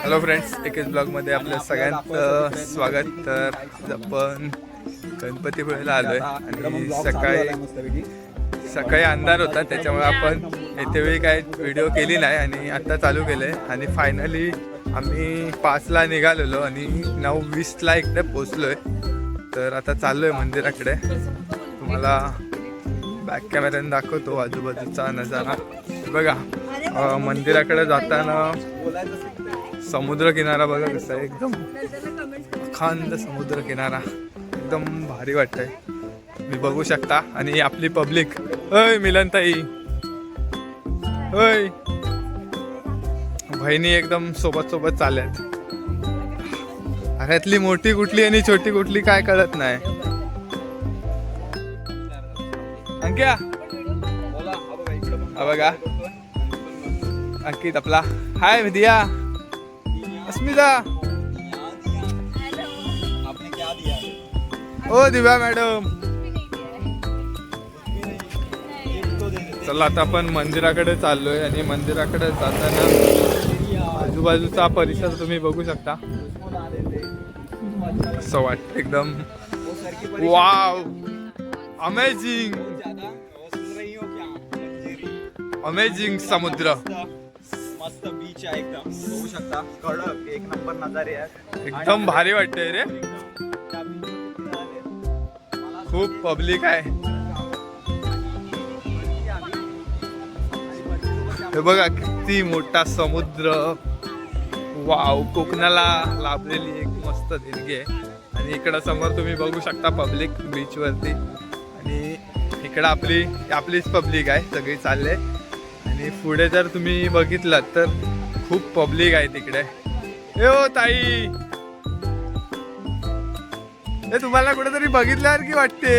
Hello friends, एकेच ब्लॉगमध्ये आपल्या सगळ्यांचं स्वागत. तर आज आपण गणपतीपुळेला आलोय आणि सकाळी अंधार होता, त्याच्यामुळे आपण येते वेळी काही व्हिडिओ केली नाही आणि आता चालू केले. आणि फायनली आम्ही 5ला निघालेलो आणि 9:20ला इकडे पोचलोय. तर आता चाललोय मंदिराकडे. तुम्हाला बॅक कॅमेऱ्याने दाखवतो आजूबाजूचा नजारा. बघा, मंदिराकडे जाताना समुद्र किनारा बघा कसा आहे, एकदम अखंड समुद्र किनारा, एकदम भारी वाटतंय. मी बघू शकता. आणि आपली पब्लिक, अय मिलनताई, अय बहिणी एकदम सोबत सोबत चालल्यात. ह्यातली मोठी कुठली आणि छोटी कुठली काय कळत नाही. अंक्या हा बघा, अंकित आपला. हाय विद्या, अस्मिता, ओ दिव्या मॅडम. चला आता आपण मंदिराकडे चाललोय आणि मंदिराकडे जाताना आजूबाजूचा परिसर तुम्ही बघू शकता. असं वाटतं एकदम वाव, अमेझिंग अमेझिंग समुद्र, मस्त बीच आहे एकदम, बघू शकता. कडक एक नंबर नजारे आहेत, एकदम भारी वाटतंय रे. खूप पब्लिक आहे. हे बघा किती मोठा समुद्र. वाव, कोकणाला लाभलेली एक मस्त देणगी आहे. आणि इकडं समोर तुम्ही बघू शकता पब्लिक बीच वरती. आणि इकडं आपलीच पब्लिक आहे, सगळी चालले. आणि पुढे जर तुम्ही बघितलात तर खूप पब्लिक आहे तिकडे. ए ओ ताई, हे तुम्हाला कुठेतरी बघितल्यासारखी वाटते.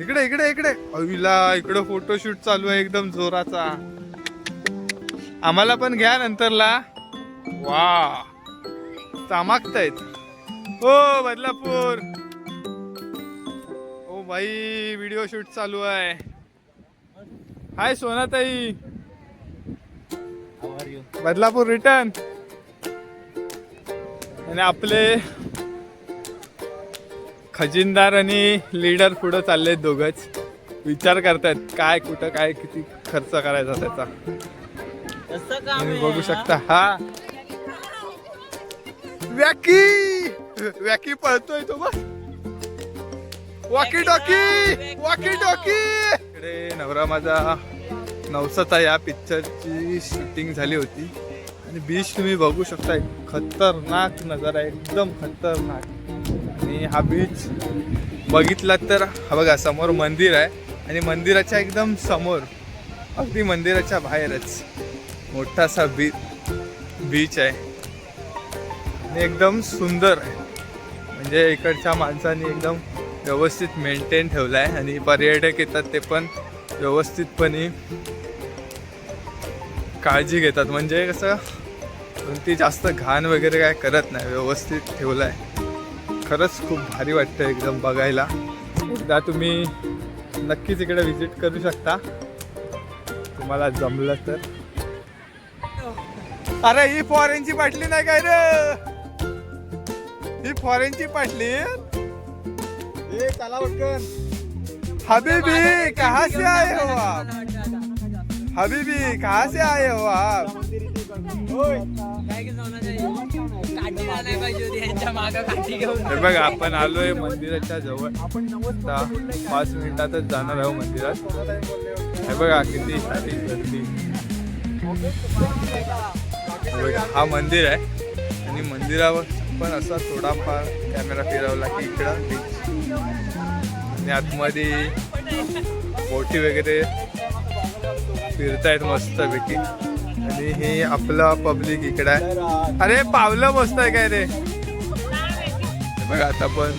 इकडे इकडे इकडे अविला, इकडे फोटोशूट चालू आहे एकदम जोराचा. आम्हाला पण घ्या नंतरला. वा, चमकतायत. ओ बदलापूर, ओ भाई व्हिडिओ शूट चालू आहे. हाय सोनाताई, बदलापूर रिटर्न. आणि आपले खजिनदार आणि लीडर पुढे चालले, दोघच विचार करतायत काय कुठं काय किती खर्च करायचा त्याचा. तुम्ही बघू शकता. हा वॅकी पळतोय तो बस. Walkie talkie, walkie talkie. इकडे नवरा माझा नवसाचा या पिक्चरची शूटिंग झाली होती. आणि बीच तुम्ही बघू शकता, खतरनाक नजारा, एकदम खतरनाक. आणि हा बीच बघितला तर हा बघा, समोर मंदिर आहे आणि मंदिराच्या एकदम समोर, अगदी मंदिराच्या बाहेरच मोठासा बीच आहे. आणि एकदम सुंदर आहे. म्हणजे इकडच्या माणसांनी एकदम व्यवस्थित मेंटेन ठेवला आहे. आणि पर्यटक येतात ते पण व्यवस्थितपणे काळजी घेतात. म्हणजे कसं, कोणती जास्त घाण वगैरे काय करत नाही, व्यवस्थित ठेवलं आहे. खरंच खूप भारी वाटतं एकदम बघायला. एकदा तुम्ही नक्कीच इकडे व्हिजिट करू शकता, तुम्हाला जमलं तर. अरे ही फॉरेनची बाटली नाही काय रे, ही फॉरेनची बाटली. चला पटकन. हबीबी कहाँ से आए हो आप, हबीबी कहाँ से आए हो आप. हे बघा, आपण आलोय मंदिराच्या जवळ. आता 5 मिनिटातच जाणार आहोत मंदिरात. हे बघा किती सारी गर्दी. हा मंदिर आहे आणि मंदिरावर पण असा थोडाफार कॅमेरा फिरवला की इकडं बीच. आणि आतमध्ये बोटी वगैरे फिरतायत मस्तपैकी. आणि हे आपला पब्लिक इकडे आहे. अरे पावलं बसताय काय रे. बघा, आता पण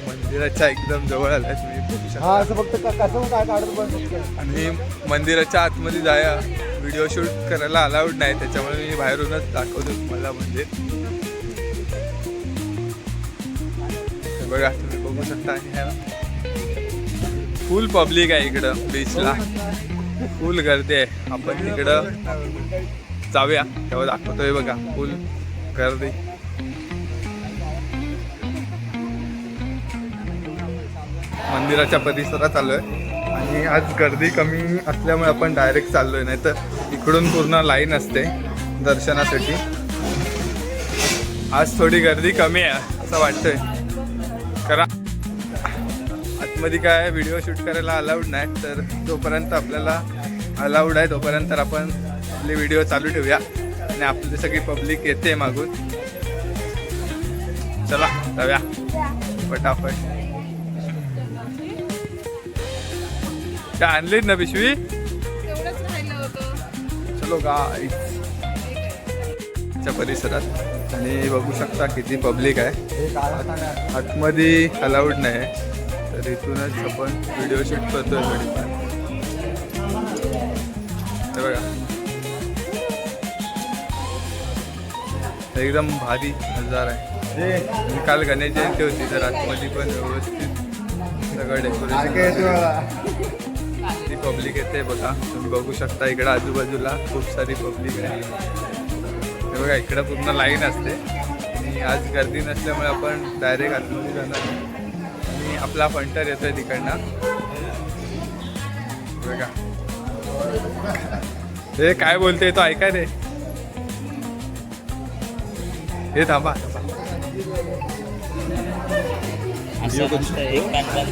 मंदिराच्या एकदम जवळ आलाय, तुम्ही बघू शकता. आणि मंदिराच्या आतमध्ये जाया व्हिडिओ शूट करायला अलाउड नाही, त्याच्यामुळे मी बाहेरूनच दाखवतो तुम्हाला मंदिर. बघा, तुम्ही बघू शकता. फुल पब्लिक आहे इकडं बीचला. फुल गर्दी आहे. आपण तिकडं जाऊया तेव्हा दाखवतोय बघा फुल गर्दी. मंदिराच्या परिसरात आलोय आणि आज गर्दी कमी असल्यामुळे आपण डायरेक्ट चाललोय, नाही तर इकडून पूर्ण लाईन असते दर्शनासाठी. आज थोडी गर्दी कमी आहे असं वाटतंय, कारण आतमध्ये काय व्हिडिओ शूट करायला अलाउड नाही, तर जोपर्यंत आपल्याला अलाउड आहे तोपर्यंत आपण आपले व्हिडिओ चालू ठेवूया आणि आपली सगळी पब्लिक येते मागून. चला जाऊया पटापट. काय आणलीत ना पिशवी? चलो गाईच्या परिसरात आणि बघू शकता किती पब्लिक आहे. आतमध्ये अलाउड नाही आहे, तर इथूनच आपण व्हिडिओ शूट करतोय थोडीफार. हे बघा एकदम भारी नजारा आहे. काल गणेश जयंती होती तर आतमध्ये पण व्यवस्थित सगळं डेकोरेशन. ती पब्लिक येते बघा, तुम्ही बघू शकता इकडं आजूबाजूला खूप सारी पब्लिक आहे. हे बघा इकडं पूर्ण लाईन असते आणि आज गर्दी नसल्यामुळे आपण डायरेक्ट आतमध्ये जाणार आणि आपला फंटर येतोय तिकडनं. बघा हे काय बोलते तो ऐका रे. हे थांबा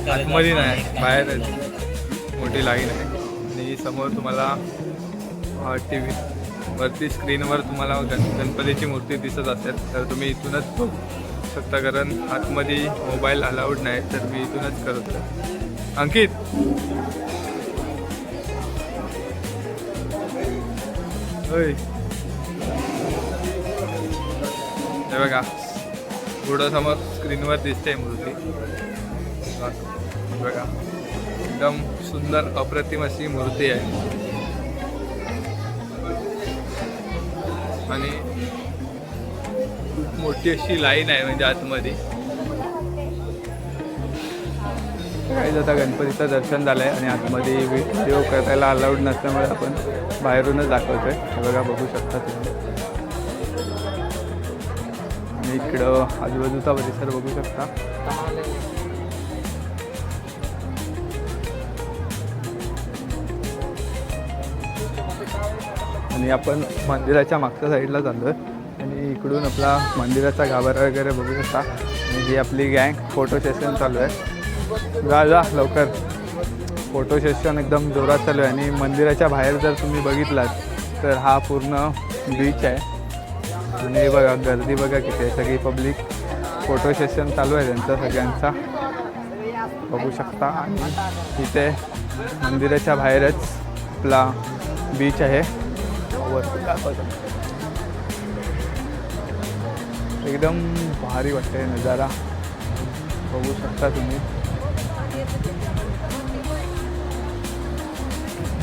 आतमध्ये नाही, बाहेर मोठी लाईन आहे आणि समोर तुम्हाला TV वरती स्क्रीनवर तुम्हाला गणपतीची मूर्ती दिसत असेल तर तुम्ही इथूनच बघू शकता, कारण आतमध्ये मोबाईल अलाउड नाही, तर मी इथूनच करतो. अंकित होय हे बघा पुढं समोर स्क्रीनवर दिसते मूर्ती. बघा एकदम सुंदर अप्रतिम अशी मूर्ती आहे आणि खूप मोठी अशी लाईन आहे म्हणजे आतमध्ये. काही आता गणपतीचं दर्शन झालं आहे आणि आतमध्ये व्हिडिओ करायला अलाउड नसल्यामुळे आपण बाहेरूनच दाखवतोय. हे बघा बघू शकता तुम्ही. आणि इकडं आजूबाजूचा परिसर बघू शकता. आणि आपण मंदिराच्या मागच्या साईडला चाललोय आणि इकडून आपला मंदिराचा गाभारा वगैरे बघू शकता. आणि ही आपली गँग फोटो सेशन चालू आहे. जा लवकर. फोटो सेशन एकदम जोरात चालू आहे आणि मंदिराच्या बाहेर जर तुम्ही बघितलात तर हा पूर्ण बीच आहे आणि बघा गर्दी बघा किती आहे. सगळी पब्लिक फोटो सेशन चालू आहे त्यांचा सगळ्यांचा बघू शकता. आणि इथे मंदिराच्या बाहेरच आपला बीच आहे. एकदम भारी वाटते नजारा बघू शकता तुम्ही.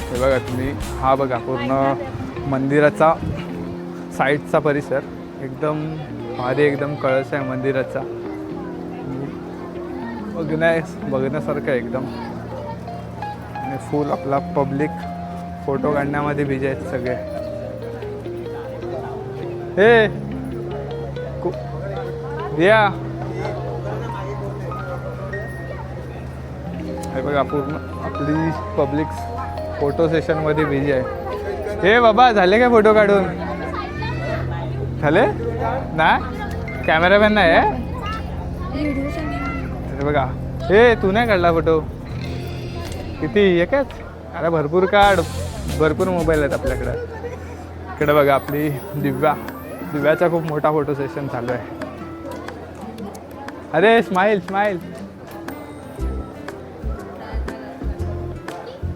हे बघा तुम्ही, हा बघा पूर्ण मंदिराचा साईडचा परिसर एकदम भारी, एकदम कळस आहे मंदिराचा. बघण्यासारखं आहे एकदम. आणि फुल आपला पब्लिक फोटो काढण्यामध्ये बिझी आहेत सगळे. हे या हे बघा पूर्ण आपली पब्लिक फोटो सेशनमध्ये बिझी आहे. हे बाबा झाले काय फोटो काढून? झाले ना? कॅमेरामॅन नाही आहे. हे बघा हे तू नाही काढला फोटो? किती एकच? अरे भरपूर काढ, भरपूर मोबाईल आहेत आपल्याकडं. इकडे बघा आपली दिव्याचा खूप मोठा फोटो सेशन चालू आहे. अरे स्माइल स्माइल.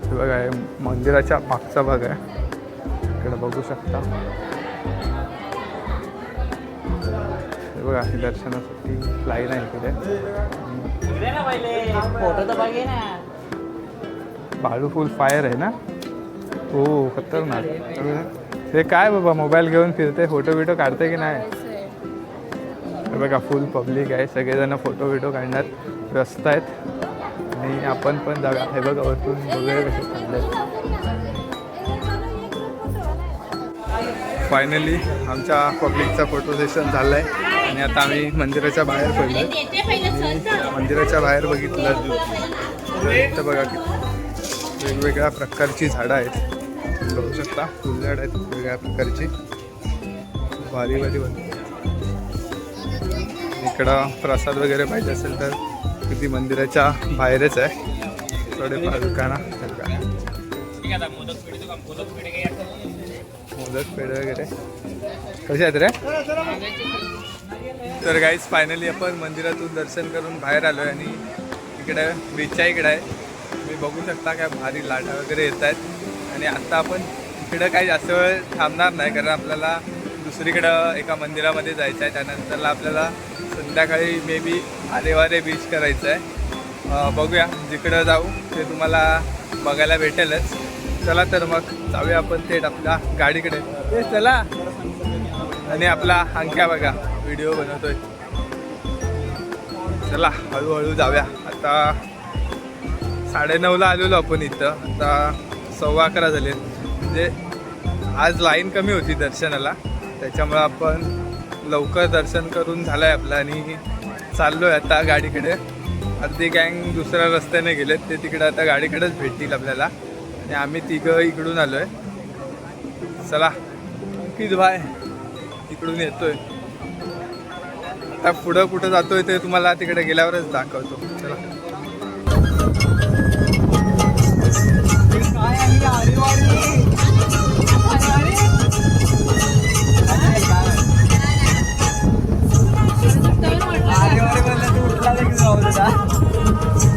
हे बघा हे मंदिराच्या मागचा भाग आहे, इकडे बघू शकता. हे बघा दर्शनासाठी लाईन आहे इकडे. बाळू फुल फायर आहे ना? हो खतरनाक. हे काय बाबा मोबाईल घेऊन फिरते, फोटो बिटो काढते की नाही? हे बघा फुल पब्लिक आहे, सगळेजण फोटो बिटो काढण्यात व्यस्त आहेत आणि आपण पण जाऊया. हे बघा वरतून बघूया कसे चालले. फायनली आमच्या पब्लिकचा फोटो सेशन झाला आहे आणि आता आम्ही मंदिराच्या बाहेर पडलो. मंदिराच्या बाहेर बघितलं तर इथं बघा की वेगवेगळ्या प्रकारची झाडं आहेत. बघू शकता फुलझाड आहेत वेगवेगळ्या प्रकारची. भारी भारी भारी. इकडं प्रसाद वगैरे पाहिजे असेल तर किती मंदिराच्या बाहेरच आहे. थोडेफार दुकानं मोदक पेढे वगैरे कसे आहेत रे. तर गाईज फायनली आपण मंदिरातून दर्शन करून बाहेर आलो आहे आणि इकडे बीचच्या इकडे आहे. तुम्ही बघू शकता काय भारी लाटा वगैरे येत आहेत. आणि आता आपण इकडं काही जास्त वेळ थांबणार नाही कारण आपल्याला दुसरीकडं एका मंदिरामध्ये जायचं आहे. त्यानंतरला आपल्याला संध्याकाळी मे बी आरेवारे बीच करायचं आहे. बघूया जिकडं जाऊ ते तुम्हाला बघायला भेटेलच. चला तर मग जाऊया आपण थेट आपल्या गाडीकडे. ते चला. आणि आपला अंक्या बघा व्हिडिओ बनवतोय. चला हळूहळू जाऊया. आता 9:30ला आलेलो आपण इथं. आता 11:15 झाले. म्हणजे आज लाईन कमी होती दर्शनाला त्याच्यामुळं आपण लवकर दर्शन करून झालं आहे आपलं आणि चाललो आहे आता गाडीकडे. अर्धी गँग दुसऱ्या रस्त्याने गेलेत ते तिकडे आता गाडीकडेच भेटतील आपल्याला आणि आम्ही तिघं इकडून आलो आहे. चला अंकित भाई इकडून येतोय. आता पुढं कुठं जातोय ते तुम्हाला तिकडे गेल्यावरच दाखवतो. चला.